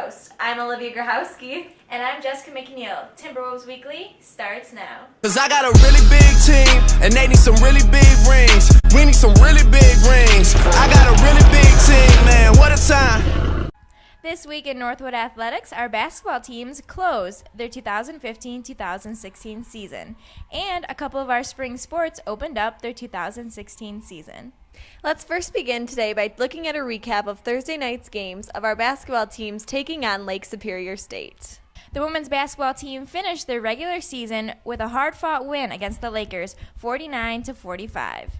host. I'm Olivia Grahowski. And I'm Jessica McNeil. Timberwolves Weekly starts now. Cause I got a really big team, and they need some really big rings. We need some really big rings. I got a really big team, man, what a time. This week in Northwood Athletics, our basketball teams closed their 2015-2016 season, and a couple of our spring sports opened up their 2016 season. Let's first begin today by looking at a recap of Thursday night's games of our basketball teams taking on Lake Superior State. The women's basketball team finished their regular season with a hard-fought win against the Lakers, 49-45.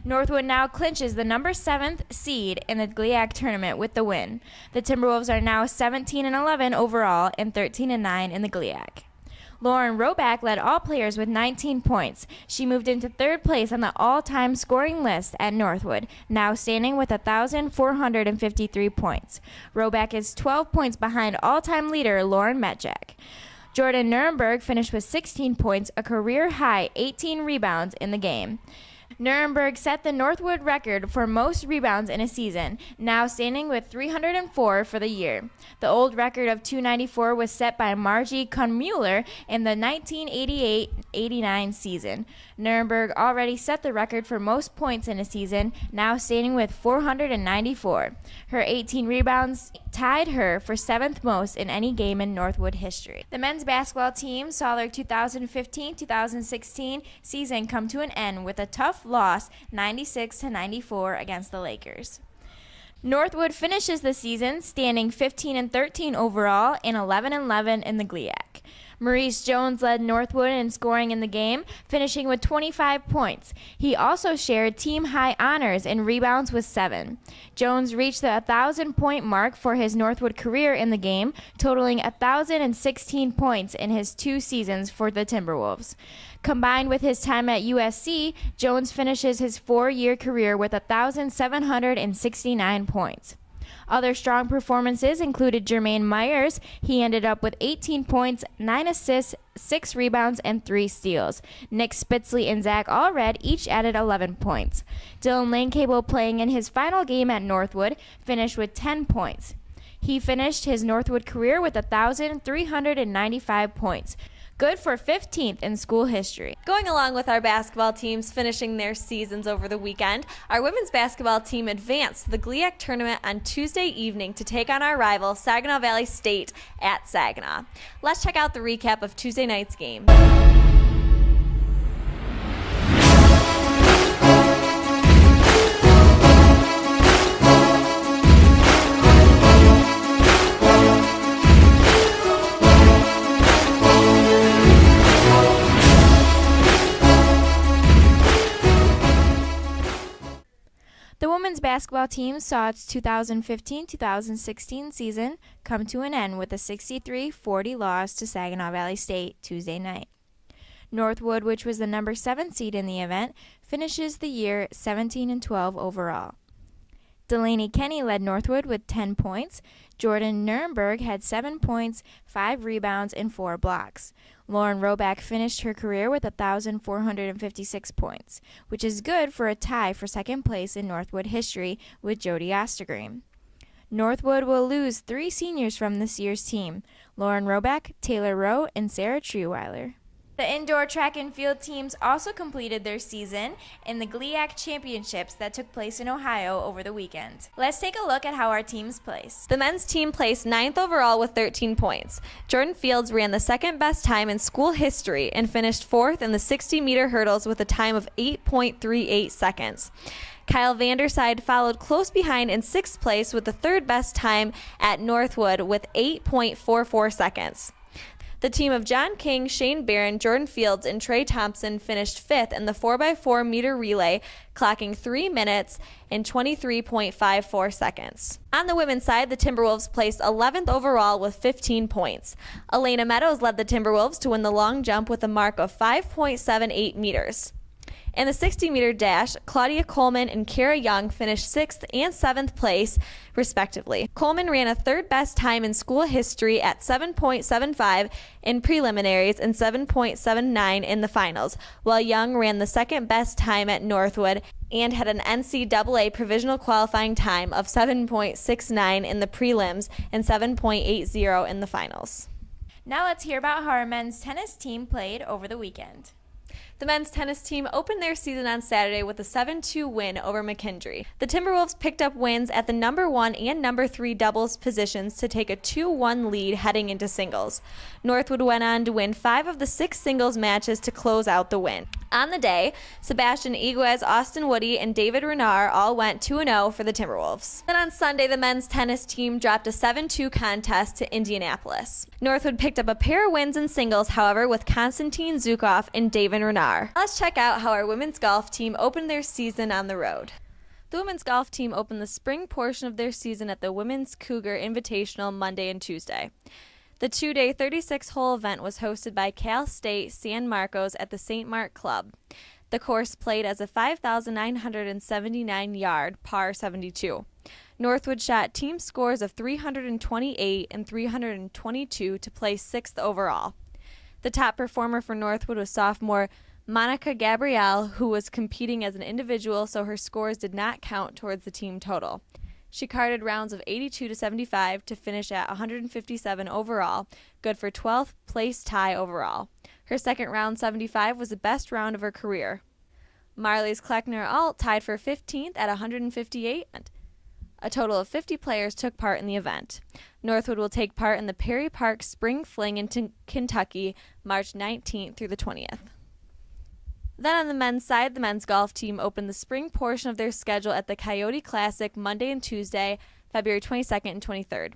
Northwood now clinches the number 7th seed in the GLIAC tournament with the win. The Timberwolves are now 17-11 overall and 13-9 in the GLIAC. Lauren Roback led all players with 19 points. She moved into third place on the all-time scoring list at Northwood, now standing with 1,453 points. Roback is 12 points behind all-time leader Lauren Metjak. Jordan Nuremberg finished with 16 points, a career-high 18 rebounds in the game. Nuremberg set the Northwood record for most rebounds in a season, now standing with 304 for the year. The old record of 294 was set by Margie Kuhnmuller in the 1988-89 season. Nuremberg already set the record for most points in a season, now standing with 494. Her 18 rebounds tied her for 7th most in any game in Northwood history. The men's basketball team saw their 2015-2016 season come to an end with a tough loss, 96-94 against the Lakers. Northwood finishes the season standing 15-13 overall and 11-11 in the GLIAC. Maurice Jones led Northwood in scoring in the game, finishing with 25 points. He also shared team-high honors in rebounds with 7. Jones reached the 1,000-point mark for his Northwood career in the game, totaling 1,016 points in his 2 seasons for the Timberwolves. Combined with his time at USC, Jones finishes his 4-year career with 1,769 points. Other strong performances included Jermaine Myers. He ended up with 18 points, 9 assists, 6 rebounds, and 3 steals. Nick Spitzley and Zach Allred each added 11 points. Dylan Lanecable, playing in his final game at Northwood, finished with 10 points. He finished his Northwood career with 1,395 points. Good for 15th in school history. Going along with our basketball teams finishing their seasons over the weekend, our women's basketball team advanced to the GLIAC tournament on Tuesday evening to take on our rival, Saginaw Valley State, at Saginaw. Let's check out the recap of Tuesday night's game. The women's basketball team saw its 2015-2016 season come to an end with a 63-40 loss to Saginaw Valley State Tuesday night. Northwood, which was the number 7 seed in the event, finishes the year 17-12 overall. Delaney Kenny led Northwood with 10 points. Jordan Nuremberg had 7 points, 5 rebounds, and 4 blocks. Lauren Roback finished her career with 1,456 points, which is good for a tie for second place in Northwood history with Jody Ostergreen. Northwood will lose 3 seniors from this year's team: Lauren Roback, Taylor Rowe, and Sarah Trueweiler. The indoor track and field teams also completed their season in the GLIAC championships that took place in Ohio over the weekend. Let's take a look at how our teams placed. The men's team placed 9th overall with 13 points. Jordan Fields ran the second best time in school history and finished 4th in the 60-meter hurdles with a time of 8.38 seconds. Kyle Vanderside followed close behind in 6th place with the 3rd best time at Northwood with 8.44 seconds. The team of John King, Shane Barron, Jordan Fields, and Trey Thompson finished 5th in the 4x4 meter relay, clocking 3 minutes and 23.54 seconds. On the women's side, the Timberwolves placed 11th overall with 15 points. Elena Meadows led the Timberwolves to win the long jump with a mark of 5.78 meters. In the 60-meter dash, Claudia Coleman and Kara Young finished 6th and 7th place, respectively. Coleman ran a third-best time in school history at 7.75 in preliminaries and 7.79 in the finals, while Young ran the second-best time at Northwood and had an NCAA provisional qualifying time of 7.69 in the prelims and 7.80 in the finals. Now let's hear about how our men's tennis team played over the weekend. The men's tennis team opened their season on Saturday with a 7-2 win over McKendree. The Timberwolves picked up wins at the number 1 and number 3 doubles positions to take a 2-1 lead heading into singles. Northwood went on to win 5 of the 6 singles matches to close out the win. On the day, Sebastian Iguez, Austin Woody, and David Renard all went 2-0 for the Timberwolves. Then on Sunday, the men's tennis team dropped a 7-2 contest to Indianapolis. Northwood picked up a pair of wins in singles, however, with Konstantin Zukov and David Renard. Let's check out how our women's golf team opened their season on the road. The women's golf team opened the spring portion of their season at the Women's Cougar Invitational Monday and Tuesday. The 2-day 36-hole event was hosted by Cal State San Marcos at the St. Mark Club. The course played as a 5,979-yard par 72. Northwood shot team scores of 328 and 322 to place 6th overall. The top performer for Northwood was sophomore Monica Gabrielle, who was competing as an individual, so her scores did not count towards the team total. She carded rounds of 82 to 75 to finish at 157 overall, good for 12th place tie overall. Her second round 75 was the best round of her career. Marlies Kleckner-Alt tied for 15th at 158. A total of 50 players took part in the event. Northwood will take part in the Perry Park Spring Fling in Kentucky, March 19th through the 20th. Then on the men's side, the men's golf team opened the spring portion of their schedule at the Coyote Classic Monday and Tuesday, February 22nd and 23rd.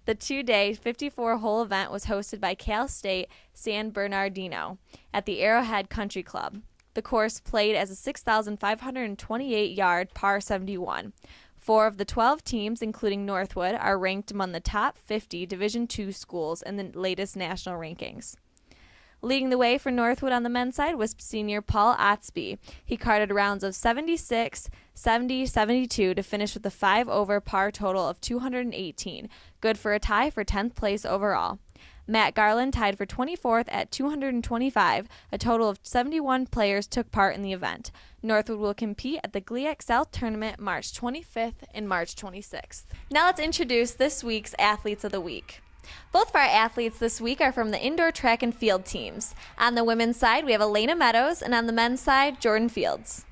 The 2-day 54-hole event was hosted by Cal State San Bernardino at the Arrowhead Country Club. The course played as a 6,528-yard par 71. 4 of the 12 teams, including Northwood, are ranked among the top 50 Division II schools in the latest national rankings. Leading the way for Northwood on the men's side was senior Paul Otsby. He carded rounds of 76, 70, 72 to finish with a 5-over par total of 218, good for a tie for 10th place overall. Matt Garland tied for 24th at 225. A total of 71 players took part in the event. Northwood will compete at the GLIAC South Tournament March 25th and March 26th. Now let's introduce this week's Athletes of the Week. Both of our athletes this week are from the indoor track and field teams. On the women's side, we have Elena Meadows, and on the men's side, Jordan Fields.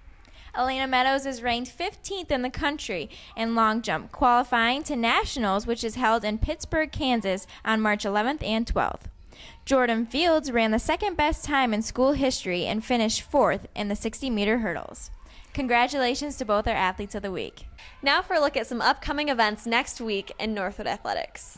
Elena Meadows is ranked 15th in the country in long jump, qualifying to nationals, which is held in Pittsburgh, Kansas on March 11th and 12th. Jordan Fields ran the second best time in school history and finished 4th in the 60-meter hurdles. Congratulations to both our athletes of the week. Now for a look at some upcoming events next week in Northwood Athletics.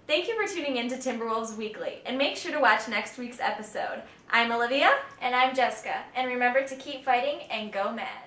Thank you for tuning in to Timberwolves Weekly, and make sure to watch next week's episode. I'm Olivia. And I'm Jessica. And remember to keep fighting and go mad.